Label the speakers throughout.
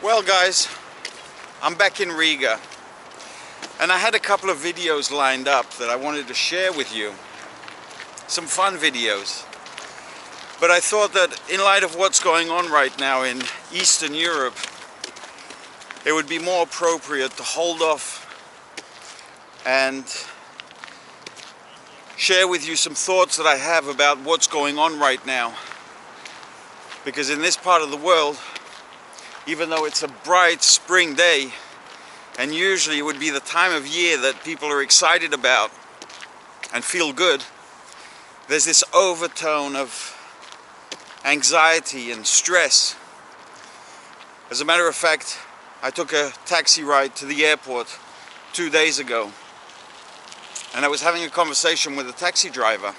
Speaker 1: Well guys, I'm back in Riga and I had a couple of videos lined up that I wanted to share with you. Some fun videos. But I thought that in light of what's going on right now in Eastern Europe, it would be more appropriate to hold off and share with you some thoughts that I have about what's going on right now. Because in this part of the world, even though it's a bright spring day, and usually it would be the time of year that people are excited about and feel good, there's this overtone of anxiety and stress. As a matter of fact, I took a taxi ride to the airport 2 days ago, and I was having a conversation with a taxi driver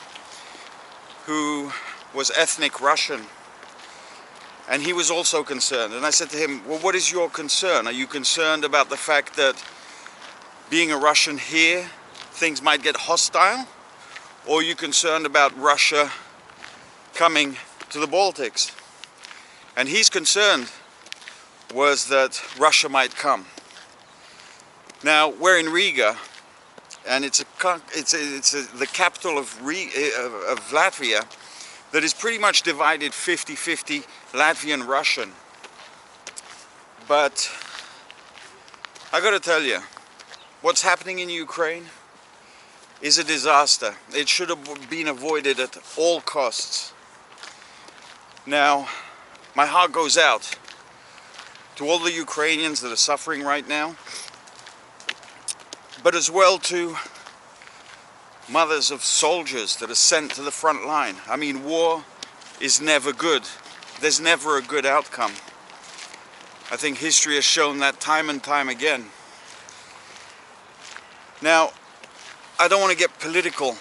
Speaker 1: who was ethnic Russian. And he was also concerned. And I said to him, well, what is your concern? Are you concerned about the fact that being a Russian here, things might get hostile? Or are you concerned about Russia coming to the Baltics? And his concern was that Russia might come. Now, we're in Riga, and it's the capital of Latvia, that is pretty much divided 50-50 Latvian-Russian. But I gotta tell you, what's happening in Ukraine is a disaster. It should have been avoided at all costs. Now, my heart goes out to all the Ukrainians that are suffering right now, but as well to mothers of soldiers that are sent to the front line. I mean, war is never good. There's never a good outcome. I think history has shown that time and time again. Now, I don't want to get political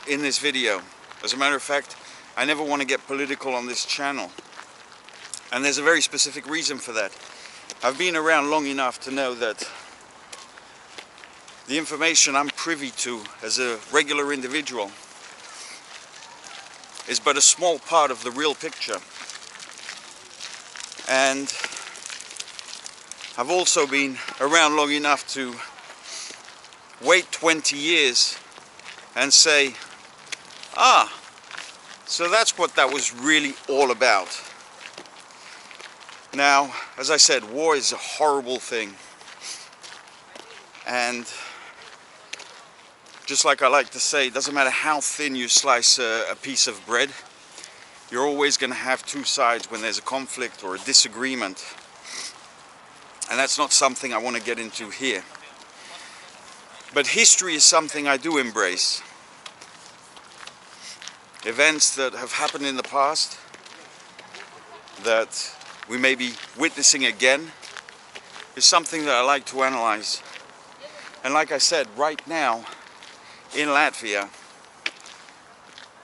Speaker 1: in this video. As a matter of fact, I never want to get political on this channel. And there's a very specific reason for that. I've been around long enough to know that the information I'm privy to as a regular individual is but a small part of the real picture. And I've also been around long enough to wait 20 years and say, so that's what that was really all about. Now, as I said, war is a horrible thing. And just like I like to say, it doesn't matter how thin you slice a piece of bread, you're always going to have two sides when there's a conflict or a disagreement. And that's not something I want to get into here. But history is something I do embrace. Events that have happened in the past, that we may be witnessing again, is something that I like to analyze. And like I said, right now, in Latvia,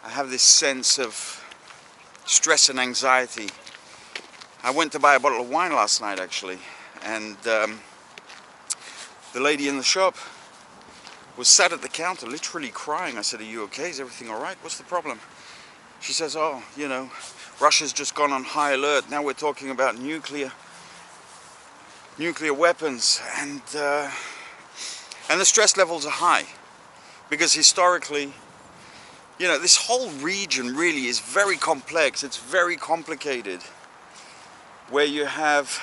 Speaker 1: I have this sense of stress and anxiety. I went to buy a bottle of wine last night actually, and the lady in the shop was sat at the counter literally crying. I said, are you okay? Is everything alright? What's the problem? She says, oh, you know, Russia's just gone on high alert. Now we're talking about nuclear weapons, and the stress levels are high. Because historically, you know, this whole region really is very complex. It's very complicated. Where you have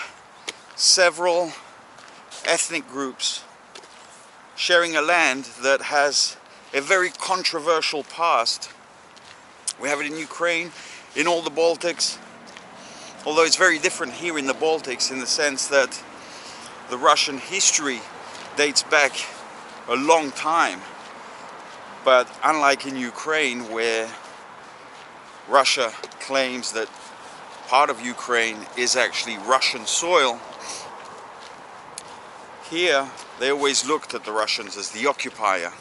Speaker 1: several ethnic groups sharing a land that has a very controversial past. We have it in Ukraine, in all the Baltics. Although it's very different here in the Baltics in the sense that the Russian history dates back a long time. But unlike in Ukraine, where Russia claims that part of Ukraine is actually Russian soil, here they always looked at the Russians as the occupier.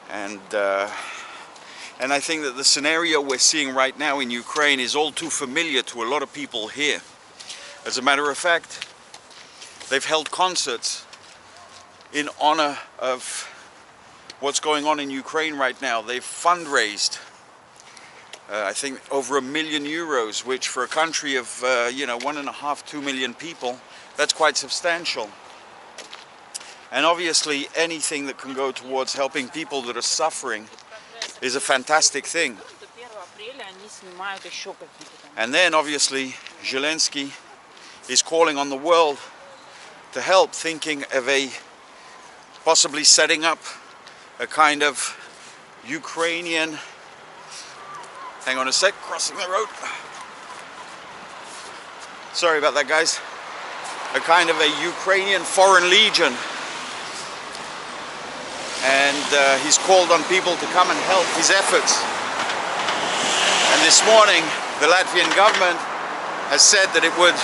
Speaker 1: And I think that the scenario we're seeing right now in Ukraine is all too familiar to a lot of people here. As a matter of fact, they've held concerts in honor of what's going on in Ukraine right now. They've fundraised I think over €1 million, which for a country of 1.5, 2 million people, that's quite substantial. And obviously anything that can go towards helping people that are suffering is a fantastic thing. And then obviously Zelensky is calling on the world to help, thinking of possibly setting up a kind of Ukrainian, hang on a sec, crossing the road. Sorry about that, guys. A kind of a Ukrainian foreign legion. And he's called on people to come and help his efforts. And this morning, the Latvian government has said that it would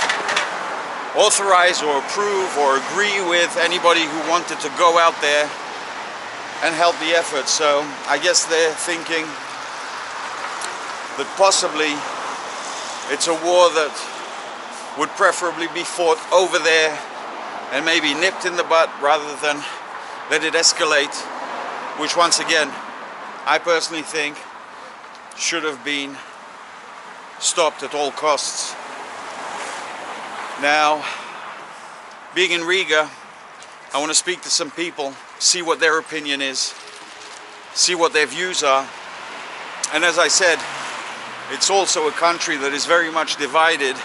Speaker 1: authorize or approve or agree with anybody who wanted to go out there and help the effort. So I guess they're thinking that possibly it's a war that would preferably be fought over there and maybe nipped in the butt rather than let it escalate, which once again, I personally think should have been stopped at all costs. Now, being in Riga, I want to speak to some people, see what their opinion is, see what their views are. And as I said, it's also a country that is very much divided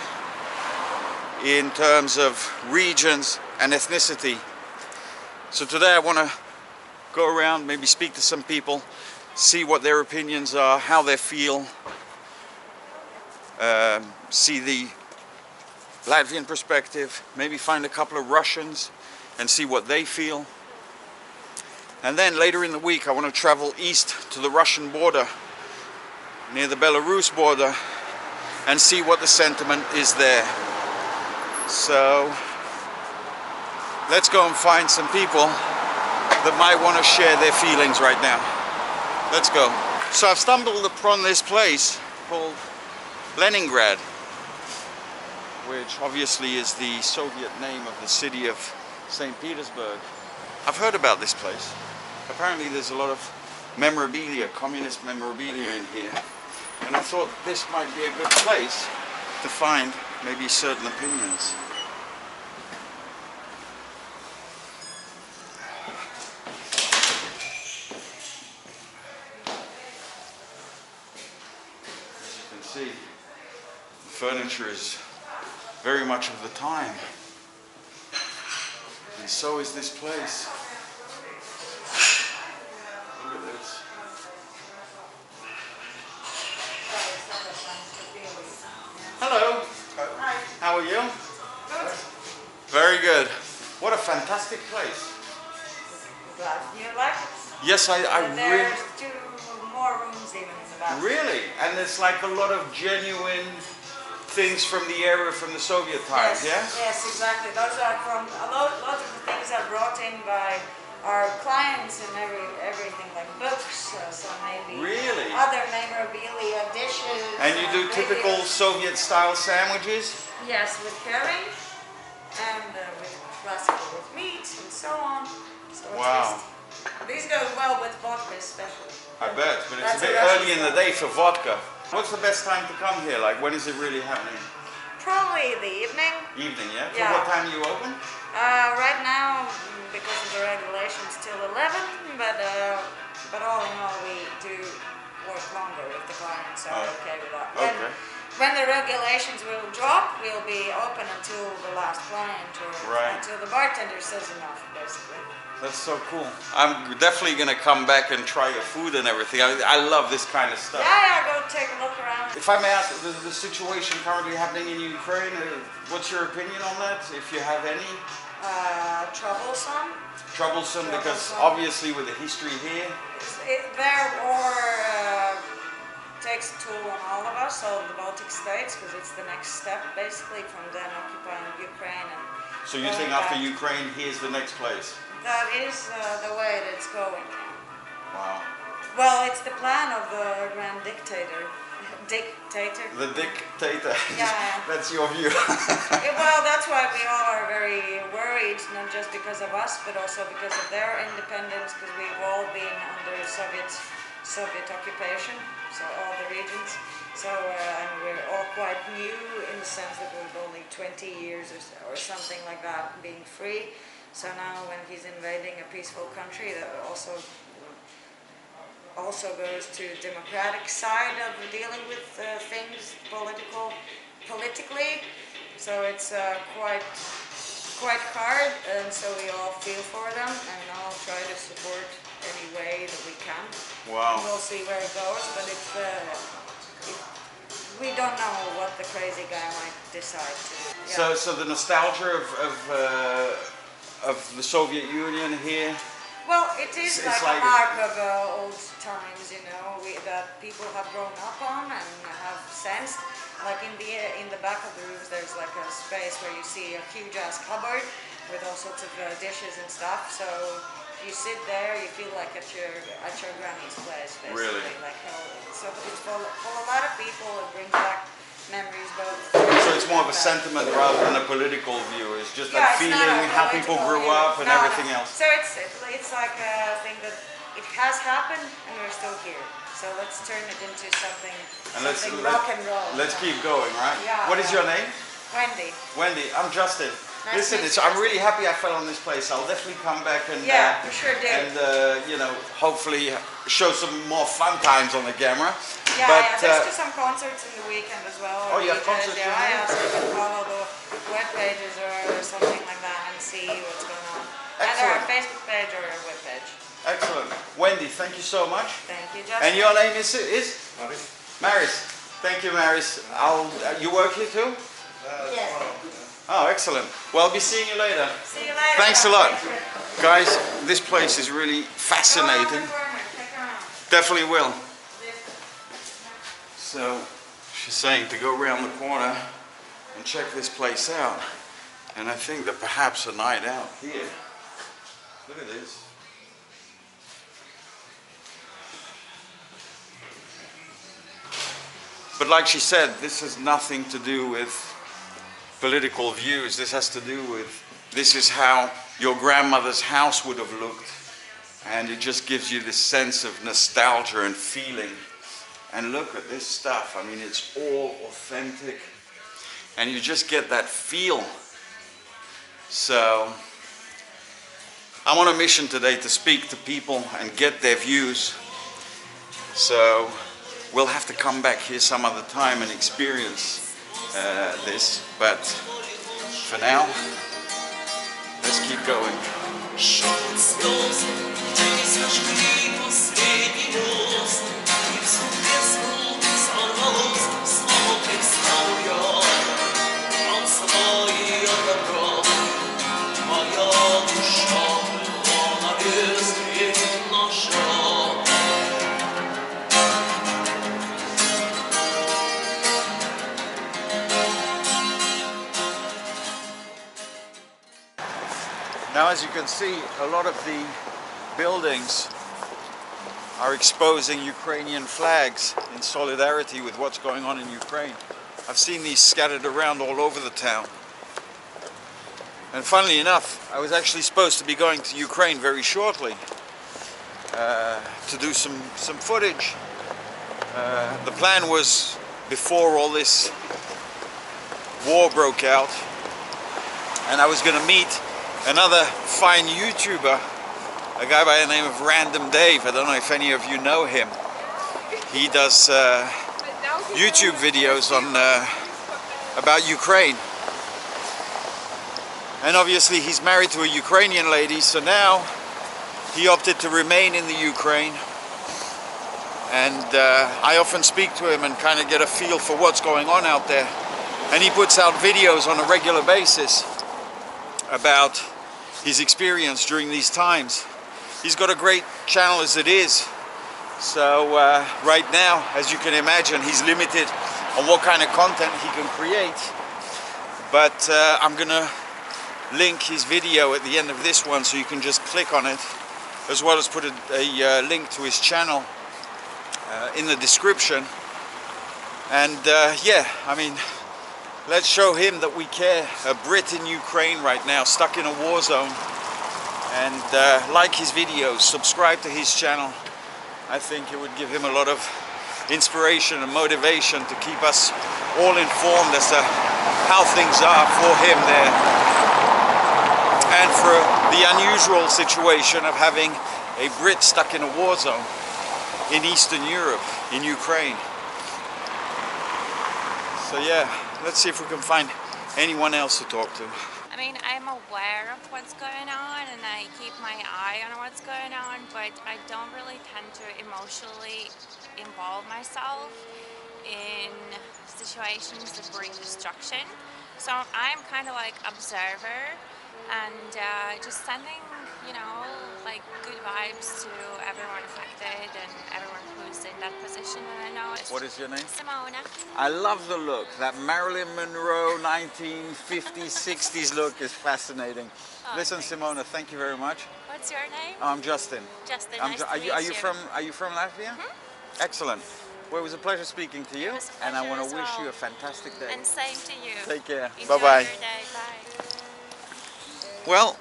Speaker 1: in terms of regions and ethnicity. So today I want to go around, maybe speak to some people, see what their opinions are, how they feel, see the Latvian perspective, maybe find a couple of Russians and see what they feel. And then later in the week I want to travel east to the Russian border, near the Belarus border, and see what the sentiment is there. So let's go and find some people that might want to share their feelings right now. Let's go. So I've stumbled upon this place called Leningrad, which obviously is the Soviet name of the city of St. Petersburg. I've heard about this place. Apparently there's a lot of memorabilia, communist memorabilia in here. And I thought this might be a good place to find maybe certain opinions. As you can see, the furniture is very much of the time. And so is this place. Look at this. Hello.
Speaker 2: Hi.
Speaker 1: How are you?
Speaker 2: Good.
Speaker 1: Very good. What a fantastic place.
Speaker 2: Glad you like it.
Speaker 1: Yes, I really...
Speaker 2: There's 2 more rooms even in the back.
Speaker 1: Really? And it's like a lot of genuine things from the era from the Soviet times,
Speaker 2: Yes,
Speaker 1: yeah?
Speaker 2: yes, exactly. Those are from a lot of the things are brought in by our clients and everything like books, some maybe
Speaker 1: Really?
Speaker 2: other memorabilia, dishes.
Speaker 1: And you do typical
Speaker 2: radios.
Speaker 1: Soviet style sandwiches?
Speaker 2: Yes, with curry and with classical with meat and so on. So
Speaker 1: Wow.
Speaker 2: These go well with vodka especially.
Speaker 1: I bet, but it's
Speaker 2: That's
Speaker 1: a bit
Speaker 2: a Russian
Speaker 1: early in the day for vodka. What's the best time to come here? Like, when is it really happening?
Speaker 2: Probably the evening.
Speaker 1: Evening, yeah?
Speaker 2: Yeah.
Speaker 1: For what time are you open?
Speaker 2: Right now, because of the regulations, till 11. But all in all, we do work longer if the clients are okay with that.
Speaker 1: Okay.
Speaker 2: When the regulations will drop, we'll be open until the last client or until the bartender says enough, basically.
Speaker 1: That's so cool. I'm definitely going to come back and try your food and everything. I love this kind of stuff.
Speaker 2: Yeah, go take a look around.
Speaker 1: If I may ask, the situation currently happening in Ukraine, what's your opinion on that, if you have any?
Speaker 2: Troublesome.
Speaker 1: Troublesome, because obviously with the history here.
Speaker 2: Their war takes a toll on all of us, all the Baltic states, because it's the next step, basically, from them occupying Ukraine. And
Speaker 1: so you think after Ukraine, here's the next place?
Speaker 2: That is the way that it's going.
Speaker 1: Wow.
Speaker 2: Well, it's the plan of the grand dictator.
Speaker 1: The dictator.
Speaker 2: Yeah.
Speaker 1: That's your view.
Speaker 2: Well, that's why we all are very worried, not just because of us, but also because of their independence, because we've all been under Soviet Soviet occupation, so all the regions. So and we're all quite new in the sense that we've only 20 years or something like that being free. So now when he's invading a peaceful country that also goes to democratic side of dealing with things politically. So it's quite hard, and so we all feel for them, and I'll try to support any way that we can.
Speaker 1: Wow.
Speaker 2: And we'll see where it goes, but we don't know what the crazy guy might decide to do. Yeah.
Speaker 1: So the nostalgia of the Soviet Union here.
Speaker 2: Well, it is
Speaker 1: It's
Speaker 2: like
Speaker 1: like
Speaker 2: a mark of old times, you know, that people have grown up on and have sensed. Like in the back of the rooms, there's like a space where you see a huge ass cupboard with all sorts of dishes and stuff. So you sit there, you feel like at your granny's place, basically.
Speaker 1: Really?
Speaker 2: Like so it's for a lot of people. It brings back memories, both.
Speaker 1: So it's more of a sentiment rather than a political view. It's just that
Speaker 2: it's
Speaker 1: feeling,
Speaker 2: not a
Speaker 1: how people grew
Speaker 2: political
Speaker 1: up
Speaker 2: view.
Speaker 1: and
Speaker 2: No,
Speaker 1: everything
Speaker 2: no.
Speaker 1: else.
Speaker 2: So it's like a thing that it has happened and we're still here. So let's turn it into something rock and roll.
Speaker 1: Let's keep going, right?
Speaker 2: Yeah,
Speaker 1: What is your name?
Speaker 2: Wendy.
Speaker 1: Wendy. I'm Justin.
Speaker 2: Nice
Speaker 1: Listen,
Speaker 2: to meet you,
Speaker 1: I'm really happy I fell on this place. I'll definitely come back and
Speaker 2: Yeah, for sure do.
Speaker 1: and you know, hopefully show some more fun times on the camera.
Speaker 2: Yeah,
Speaker 1: but,
Speaker 2: there's just some concerts in the weekend as well.
Speaker 1: Oh, you have concerts in the
Speaker 2: Yeah, so you can follow the web pages or something like that and see what's going on. Either our Facebook page or our web page.
Speaker 1: Excellent. Wendy, thank you so much.
Speaker 2: Thank you, Justin.
Speaker 1: And your name is?
Speaker 3: Maris.
Speaker 1: Maris. Thank you, Maris. You work here too?
Speaker 2: Yes.
Speaker 1: Oh, excellent. Well, I'll be seeing you later.
Speaker 2: See you later.
Speaker 1: Thanks a lot. Guys, this place is really fascinating. Definitely will. So, she's saying to go around the corner and check this place out. And I think that perhaps a night out here. Look at this. But like she said, this has nothing to do with political views. This has to do with, this is how your grandmother's house would have looked. And it just gives you this sense of nostalgia and feeling. And look at this stuff. I mean, it's all authentic. And you just get that feel. So, I'm on a mission today to speak to people and get their views. So, we'll have to come back here some other time and experience this, but for now, let's keep going. Now, as you can see, a lot of the buildings are exposing Ukrainian flags in solidarity with what's going on in Ukraine. I've seen these scattered around all over the town. And funnily enough, I was actually supposed to be going to Ukraine very shortly to do some footage. The plan was, before all this war broke out, and I was going to meet another fine YouTuber, a guy by the name of Random Dave. I don't know if any of you know him. He does YouTube videos on about Ukraine. And obviously he's married to a Ukrainian lady, so now he opted to remain in the Ukraine. And I often speak to him and kind of get a feel for what's going on out there. And he puts out videos on a regular basis about his experience during these times. He's got a great channel as it is. So right now, as you can imagine, he's limited on what kind of content he can create. But I'm gonna link his video at the end of this one so you can just click on it, as well as put a link to his channel in the description. And yeah, I mean, let's show him that we care. A Brit in Ukraine right now, stuck in a war zone. And like his videos, subscribe to his channel. I think it would give him a lot of inspiration and motivation to keep us all informed as to how things are for him there. And for the unusual situation of having a Brit stuck in a war zone in Eastern Europe, in Ukraine. So yeah, let's see if we can find anyone else to talk to.
Speaker 3: I mean, I'm aware of what's going on and I keep my eye on what's going on, but I don't really tend to emotionally involve myself in situations that bring destruction. So I'm kind of like observer and just sending, you know, like good vibes to everyone affected and everyone who's in that position. And I know it's...
Speaker 1: What is your name?
Speaker 3: Simona.
Speaker 1: I love the look. That Marilyn Monroe 1950s, 60s look is fascinating.
Speaker 3: Oh,
Speaker 1: Listen,
Speaker 3: thanks.
Speaker 1: Simona, thank you very much.
Speaker 3: What's your name?
Speaker 1: I'm Justin.
Speaker 3: Justin,
Speaker 1: I'm
Speaker 3: nice
Speaker 1: Ju-
Speaker 3: to meet
Speaker 1: are you from Latvia?
Speaker 3: Hmm?
Speaker 1: Excellent. Well, it was a pleasure speaking to you,
Speaker 3: It was a
Speaker 1: and I
Speaker 3: pleasure
Speaker 1: want
Speaker 3: as
Speaker 1: to wish
Speaker 3: well.
Speaker 1: you a fantastic day.
Speaker 3: And same to you.
Speaker 1: Take care.
Speaker 3: Enjoy
Speaker 1: Bye-bye.
Speaker 3: your day. Bye.
Speaker 1: Well,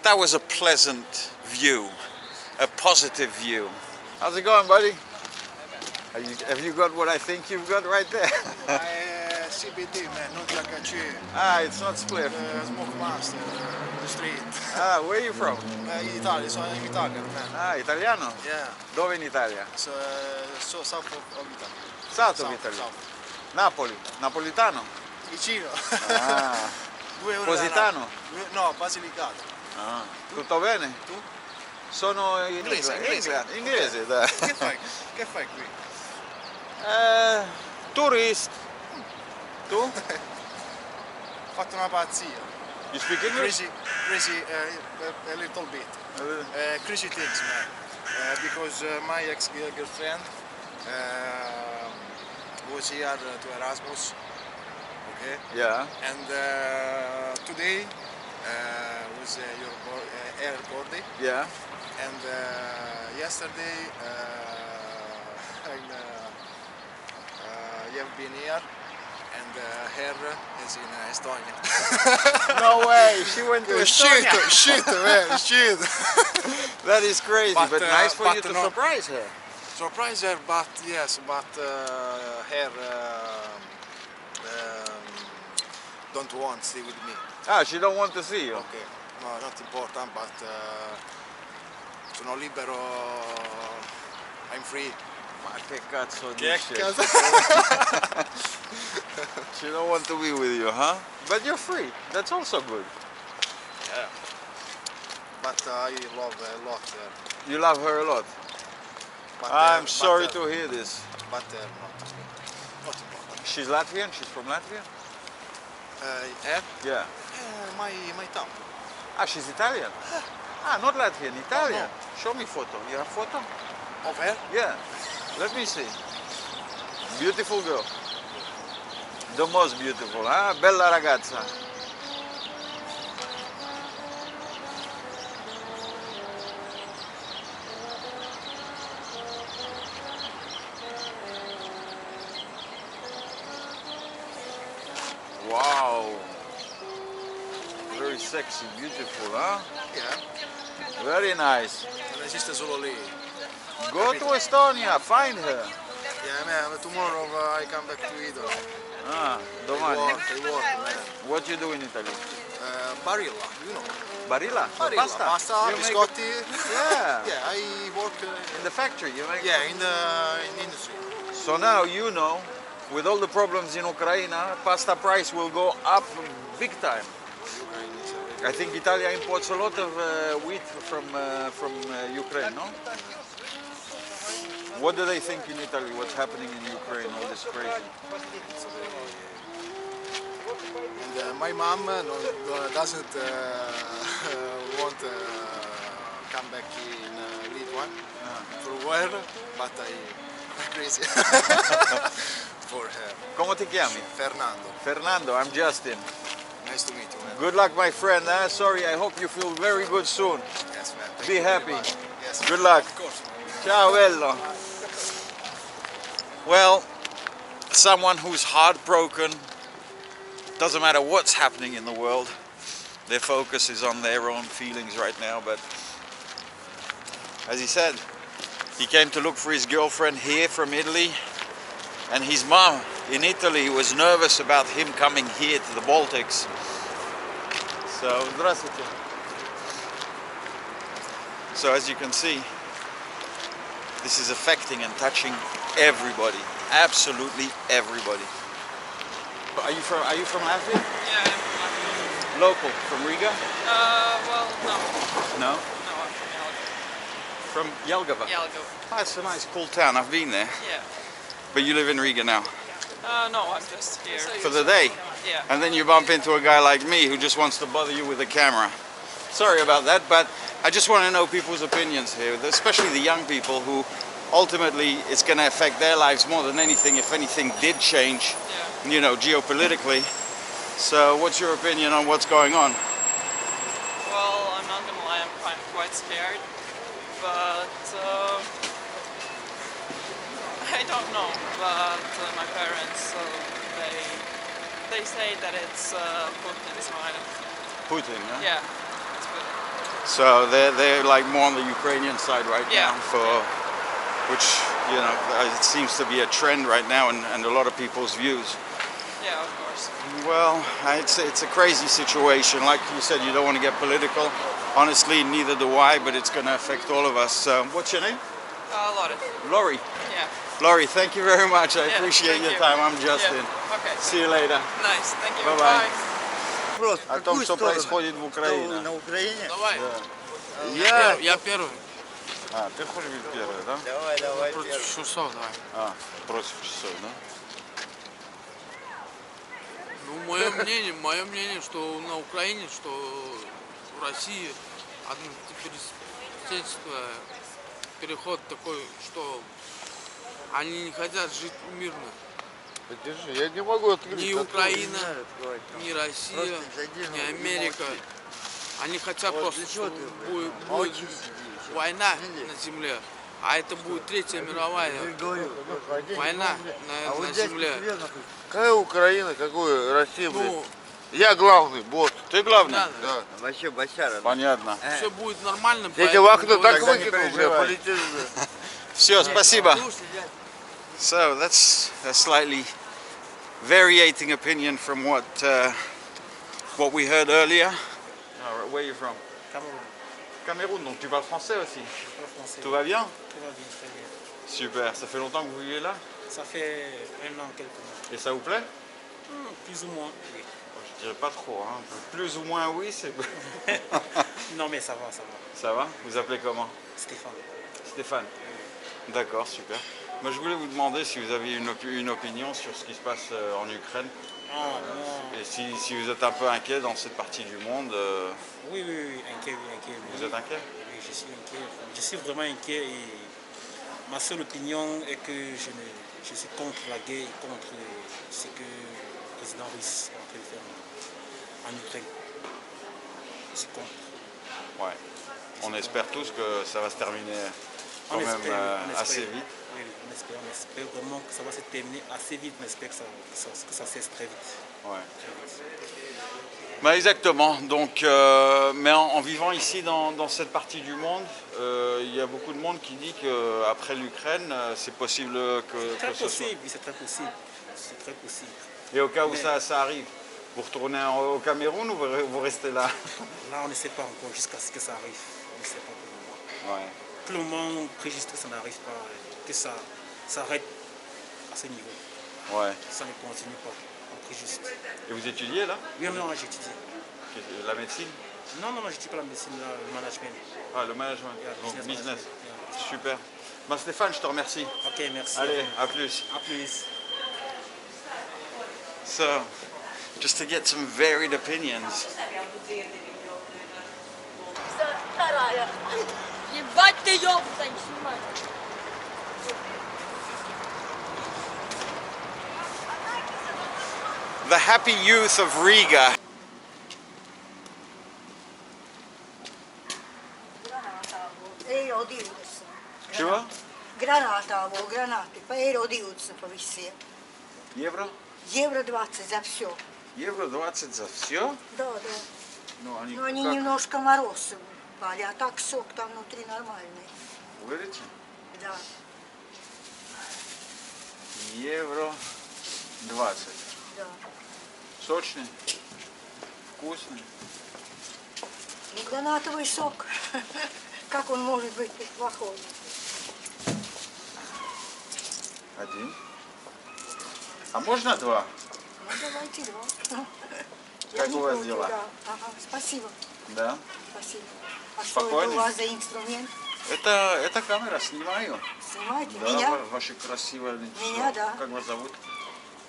Speaker 1: that was a pleasant view, a positive view. How's it going, buddy? Have you got what I think you've got right there?
Speaker 4: CBD, man, not Jackachi.
Speaker 1: Ah, it's not split.
Speaker 4: Smoke master, the street.
Speaker 1: Ah, where are you from?
Speaker 4: Italy, so I'm Italian, man.
Speaker 1: Ah, Italiano?
Speaker 4: Yeah,
Speaker 1: Dove in Italia?
Speaker 4: so south of Italy.
Speaker 1: South of Italy.
Speaker 4: South.
Speaker 1: Napoli. Napolitano?
Speaker 4: Vicino.
Speaker 1: Ah,
Speaker 4: 2 ore
Speaker 1: Positano?
Speaker 4: No, Basilicata.
Speaker 1: ah. Tutto bene?
Speaker 4: Tu?
Speaker 1: Sono in
Speaker 4: Inglese,
Speaker 1: Inglese, dai.
Speaker 4: Che fai qui?
Speaker 1: Tourist. Tu?
Speaker 4: Ho fatto una pazzia.
Speaker 1: You speak English?
Speaker 4: Crazy, a little bit. Crazy things, man. Because my ex-girlfriend was here to Erasmus. Okay.
Speaker 1: Yeah.
Speaker 4: And today was your birthday.
Speaker 1: Yeah.
Speaker 4: And yesterday you have been here, and her is in Estonia.
Speaker 1: No way. She went to Estonia.
Speaker 4: Shit, man, shit.
Speaker 1: That is crazy, but nice for you to
Speaker 4: no-
Speaker 1: surprise her.
Speaker 4: Surprise her, but yes, but her don't want to stay with me.
Speaker 1: Ah, she don't want to see you.
Speaker 4: Okay, no, not important, but sono libero, I'm free.
Speaker 1: Ma che cazzo
Speaker 4: Che
Speaker 1: dici?
Speaker 4: cazzo?
Speaker 1: She don't want to be with you, huh? But you're free. That's also good.
Speaker 4: Yeah. But I love a lot her.
Speaker 1: You love her a lot.
Speaker 4: But,
Speaker 1: I'm sorry to hear this.
Speaker 4: But not important.
Speaker 1: She's Latvian? She's from Latvia?
Speaker 4: Her?
Speaker 1: Yeah.
Speaker 4: My town.
Speaker 1: Ah, she's Italian? Ah, not Latvian, Italian.
Speaker 4: no.
Speaker 1: Show me photo. You have photo?
Speaker 4: Of her?
Speaker 1: Yeah. Let me see. Beautiful girl. The most beautiful, huh? Bella ragazza. Wow. Very sexy, beautiful, huh?
Speaker 4: Yeah.
Speaker 1: Very nice.
Speaker 4: Non esiste solo lei.
Speaker 1: Go to Estonia, find her.
Speaker 4: Yeah, man, tomorrow I come back to Italy.
Speaker 1: Ah,
Speaker 4: I
Speaker 1: domani.
Speaker 4: work, man.
Speaker 1: What you do in Italy?
Speaker 4: Barilla, you know.
Speaker 1: Barilla?
Speaker 4: Barilla,
Speaker 1: Pasta? You make
Speaker 4: biscotti.
Speaker 1: Yeah.
Speaker 4: Yeah, I work
Speaker 1: In the factory, you make.
Speaker 4: yeah, in the industry.
Speaker 1: So now you know, with all the problems in Ukraine, pasta price will go up big time. I think Italy imports a lot of wheat from Ukraine, no? What do they think in Italy? What's happening in Ukraine? All this crazy.
Speaker 4: And my mom doesn't want to come back in Lithuania for work, but I'm crazy for her.
Speaker 1: Come ti chiami?
Speaker 4: Fernando,
Speaker 1: Fernando, I'm Justin.
Speaker 4: nice to meet you, man.
Speaker 1: Good luck, my friend. Sorry, I hope you feel very good soon.
Speaker 4: Yes, man. Thank
Speaker 1: Be
Speaker 4: you very
Speaker 1: happy.
Speaker 4: much. Yes.
Speaker 1: Good luck.
Speaker 4: Of course.
Speaker 1: Ciao, bello. Well, someone who's heartbroken, doesn't matter what's happening in the world, their focus is on their own feelings right now, but as he said, he came to look for his girlfriend here from Italy, and his mom in Italy was nervous about him coming here to the Baltics. So, здравствуйте. So as you can see, this is affecting and touching everybody, absolutely everybody. Are you from Latvia?
Speaker 5: Yeah, I'm from Latvia.
Speaker 1: Local, from Riga?
Speaker 5: Well, no.
Speaker 1: No?
Speaker 5: No, I'm
Speaker 1: From Jelgava?
Speaker 5: from Jelgava.
Speaker 1: Oh, it's a nice, cool town. I've been there.
Speaker 5: Yeah.
Speaker 1: But you live in Riga now?
Speaker 5: No, I'm just here.
Speaker 1: For the day?
Speaker 5: Yeah.
Speaker 1: And then you bump into a guy like me who just wants to bother you with a camera. Sorry about that, but I just want to know people's opinions here, especially the young people who ultimately it's going to affect their lives more than anything if anything did change,
Speaker 5: Yeah.
Speaker 1: you know, geopolitically. So what's your opinion on what's going on?
Speaker 5: Well, I'm not gonna lie, I'm quite scared, but I don't know. But my parents, they say that it's Putin's mind.
Speaker 1: Putin, huh?
Speaker 5: Yeah. It's Putin.
Speaker 1: So they're like more on the Ukrainian side right
Speaker 5: Yeah.
Speaker 1: now, for which, you know, it seems to be a trend right now, and a lot of people's views.
Speaker 5: Yeah, of course.
Speaker 1: Well, it's a crazy situation. Like you said, you don't want to get political. Honestly, neither do I, but it's going to affect all of us. What's your name?
Speaker 5: Laurie.
Speaker 1: Laurie.
Speaker 5: Yeah.
Speaker 1: Laurie, thank you very much. I
Speaker 5: Yeah,
Speaker 1: appreciate
Speaker 5: thank
Speaker 1: your
Speaker 5: you.
Speaker 1: time. I'm Justin.
Speaker 5: Yeah. Okay.
Speaker 1: See you later.
Speaker 5: Nice. Thank you.
Speaker 1: Bye-bye.
Speaker 6: Вопрос,
Speaker 1: О том, что происходит в Украине.
Speaker 6: на Украине?
Speaker 5: Давай.
Speaker 6: Я
Speaker 5: Я первый.
Speaker 1: А, ты хочешь быть первый, да?
Speaker 6: Давай,
Speaker 5: Против
Speaker 6: первый.
Speaker 5: часов, давай.
Speaker 1: А, против часов, да?
Speaker 5: Ну, мое мнение, что на Украине, что в России одно переход такой, что они не хотят жить мирно.
Speaker 6: Подержи, я не могу открыть.
Speaker 5: Ни Украина, ни Россия, ни Америка. Они хотят просто, что будет война на земле, а это будет Третья мировая война на земле.
Speaker 6: Какая Украина, какой Россия, блин?
Speaker 5: Ну,
Speaker 6: Я главный, босс.
Speaker 1: Ты главный?
Speaker 6: Да.
Speaker 7: Вообще бочара.
Speaker 1: Понятно.
Speaker 5: все будет нормально.
Speaker 6: Я тебя в окно так
Speaker 1: Тогда не
Speaker 6: выкинул, бля,
Speaker 1: переживай.
Speaker 6: полетел, бля.
Speaker 1: Все, спасибо. So that's a slightly variating opinion from what we heard earlier. Where are you from?
Speaker 8: Cameroun.
Speaker 1: Cameroun, donc tu parles français aussi.
Speaker 8: Français.
Speaker 1: Tout va bien?
Speaker 8: Tout va bien, très bien.
Speaker 1: Super. Ça fait longtemps que vous vivez là?
Speaker 8: Ça fait un an, quelques mois.
Speaker 1: Et ça vous plaît?
Speaker 8: Plus ou moins, oui.
Speaker 1: Je dirais pas trop, hein. Plus ou moins oui, c'est...
Speaker 8: Non, mais ça va, ça va.
Speaker 1: Ça va? Vous appelez comment?
Speaker 8: Stéphane.
Speaker 1: Stéphane. D'accord, super. Moi, je voulais vous demander si vous aviez une opinion sur ce qui se passe en Ukraine.
Speaker 8: Ah, non.
Speaker 1: Et si vous êtes un peu inquiet dans cette partie du monde.
Speaker 8: Oui, inquiet, oui, inquiet.
Speaker 1: Vous êtes inquiet?
Speaker 8: Oui, je suis inquiet. Je suis vraiment inquiet et ma seule opinion est que je suis contre la guerre et contre ce que le président russe est en train de faire en Ukraine. Je suis contre.
Speaker 1: Ouais. On espère tous que ça va se terminer quand
Speaker 8: On
Speaker 1: même
Speaker 8: espère.
Speaker 1: assez vite.
Speaker 8: Oui, on espère vraiment que ça va se terminer assez vite, mais j'espère que ça cesse très vite.
Speaker 1: Ouais.
Speaker 8: Très vite.
Speaker 1: Bah exactement. Donc, mais en vivant ici dans cette partie du monde, il y a beaucoup de monde qui dit qu'après l'Ukraine, c'est possible que
Speaker 8: Très
Speaker 1: ce soit.
Speaker 8: possible, oui, c'est très possible. C'est très possible.
Speaker 1: Et au cas où
Speaker 8: Mais-
Speaker 1: ça arrive, vous retournez au Cameroun ou vous restez là?
Speaker 8: Là, on ne sait pas encore jusqu'à ce que ça arrive. On ne sait pas pour le moment.
Speaker 1: Ouais.
Speaker 8: Pour le moment, on prie juste que ça n'arrive pas, que ça s'arrête à ce niveau.
Speaker 1: Ouais.
Speaker 8: Ça ne continue pas. On prie juste.
Speaker 1: Et vous étudiez là?
Speaker 8: Oui, non, j'étudie.
Speaker 1: La médecine?
Speaker 8: Non, je n'étudie pas la médecine, là, le management.
Speaker 1: Ah, le management.
Speaker 8: Yeah,
Speaker 1: Donc business.
Speaker 8: management. Yeah.
Speaker 1: Super. Bah, Stéphane, je te remercie.
Speaker 8: Ok, merci.
Speaker 1: Allez, à plus.
Speaker 8: À plus.
Speaker 1: So, just to get some varied opinions.
Speaker 9: Ебать ты ёбаный, снимай.
Speaker 1: The happy youth of Riga.
Speaker 10: Eiro 20.
Speaker 1: Чего?
Speaker 10: Гранатово, гранаты. По eiro 20 по весе.
Speaker 1: Евро?
Speaker 10: Евро 20 за все.
Speaker 1: Евро 20 за все?
Speaker 10: Да.
Speaker 1: Ну, они
Speaker 10: Но они
Speaker 1: как?
Speaker 10: немножко мороз упали, а так сок там внутри нормальный.
Speaker 1: Будете?
Speaker 10: Да.
Speaker 1: Евро 20.
Speaker 10: Да.
Speaker 1: Сочный? Вкусный?
Speaker 10: Ну, гранатовый сок. Как он может быть плохой?
Speaker 1: Один. А можно два?
Speaker 10: Ну, давайте два.
Speaker 1: Как у вас дела?
Speaker 10: Да. Ага, спасибо.
Speaker 1: Да?
Speaker 10: Спасибо. А
Speaker 1: Спокойно?
Speaker 10: что это у вас за инструмент?
Speaker 1: Это камера, снимаю.
Speaker 10: Снимаете?
Speaker 1: Да,
Speaker 10: Меня?
Speaker 1: Ваши красивые лицо.
Speaker 10: Меня, да.
Speaker 1: Как вас зовут?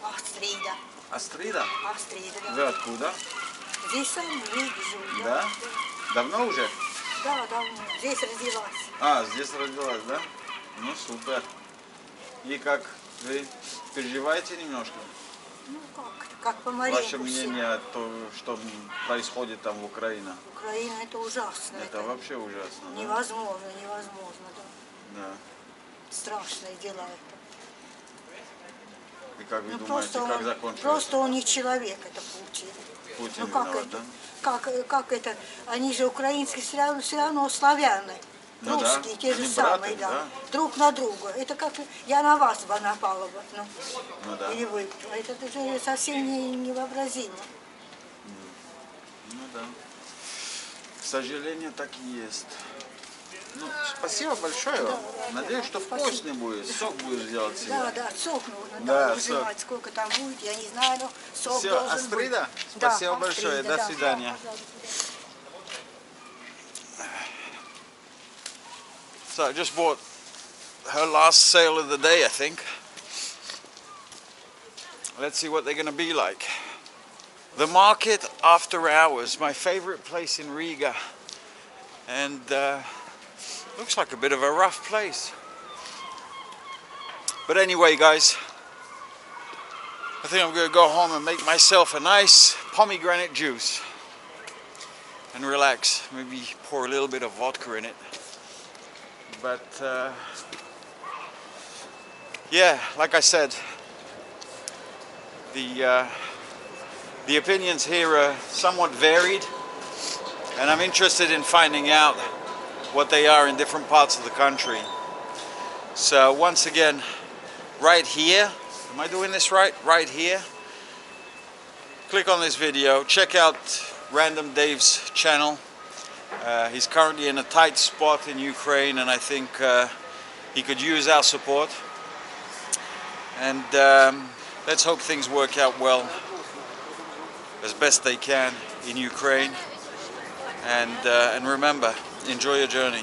Speaker 10: Астрида.
Speaker 1: Астрида?
Speaker 10: Астрида, да.
Speaker 1: Вы откуда?
Speaker 10: Здесь сам в Риге живу.
Speaker 1: Да? Давно уже?
Speaker 10: Да, давно. Здесь родилась.
Speaker 1: А, здесь родилась, да? Ну, супер. И как вы переживаете немножко?
Speaker 10: Ну, как помаленьку.
Speaker 1: Ваше мнение, то, что происходит там в Украине?
Speaker 10: Украина это ужасно.
Speaker 1: Это вообще ужасно, да?
Speaker 10: Невозможно, невозможно, да.
Speaker 1: Да.
Speaker 10: Страшное дело это.
Speaker 1: И как вы
Speaker 10: Ну,
Speaker 1: думаете, как закончится?
Speaker 10: просто он не человек, это Путин.
Speaker 1: Путин
Speaker 10: Ну как
Speaker 1: виноват,
Speaker 10: это?
Speaker 1: да?
Speaker 10: Как это? Они же украинские все равно славяне.
Speaker 1: Ну да,
Speaker 10: Русские те же
Speaker 1: они
Speaker 10: самые,
Speaker 1: браты,
Speaker 10: да.
Speaker 1: да.
Speaker 10: Друг на друга. Это как я на вас бы напала бы. Ну,
Speaker 1: Ну да.
Speaker 10: или вы. Это же совсем невообразимо.
Speaker 1: Ну да. К сожалению, так и есть. Ну, спасибо большое вам. Надеюсь, что вкусный будет. Сок будешь делать себе.
Speaker 10: Да, да, сок нужно.
Speaker 1: Да,
Speaker 10: Да,
Speaker 1: сок.
Speaker 10: узнать, сколько там будет, я не знаю, но сок
Speaker 1: Все,
Speaker 10: должен
Speaker 1: Астрида,
Speaker 10: быть.
Speaker 1: спасибо
Speaker 10: Да,
Speaker 1: большое.
Speaker 10: Астрида,
Speaker 1: До
Speaker 10: да,
Speaker 1: свидания.
Speaker 10: пожалуйста.
Speaker 1: So I just bought her last sale of the day, I think. Let's see what they're going to be like. The market after hours, my favorite place in Riga. And looks like a bit of a rough place. But anyway, guys, I think I'm going to go home and make myself a nice pomegranate juice. And relax. Maybe pour a little bit of vodka in it. But yeah, like I said, the opinions here are somewhat varied, and I'm interested in finding out what they are in different parts of the country. So once again, right here, am I doing this right? Right here, click on this video, check out Random Dave's channel. He's currently in a tight spot in Ukraine, and I think he could use our support. And let's hope things work out well, as best they can in Ukraine. And remember, enjoy your journey.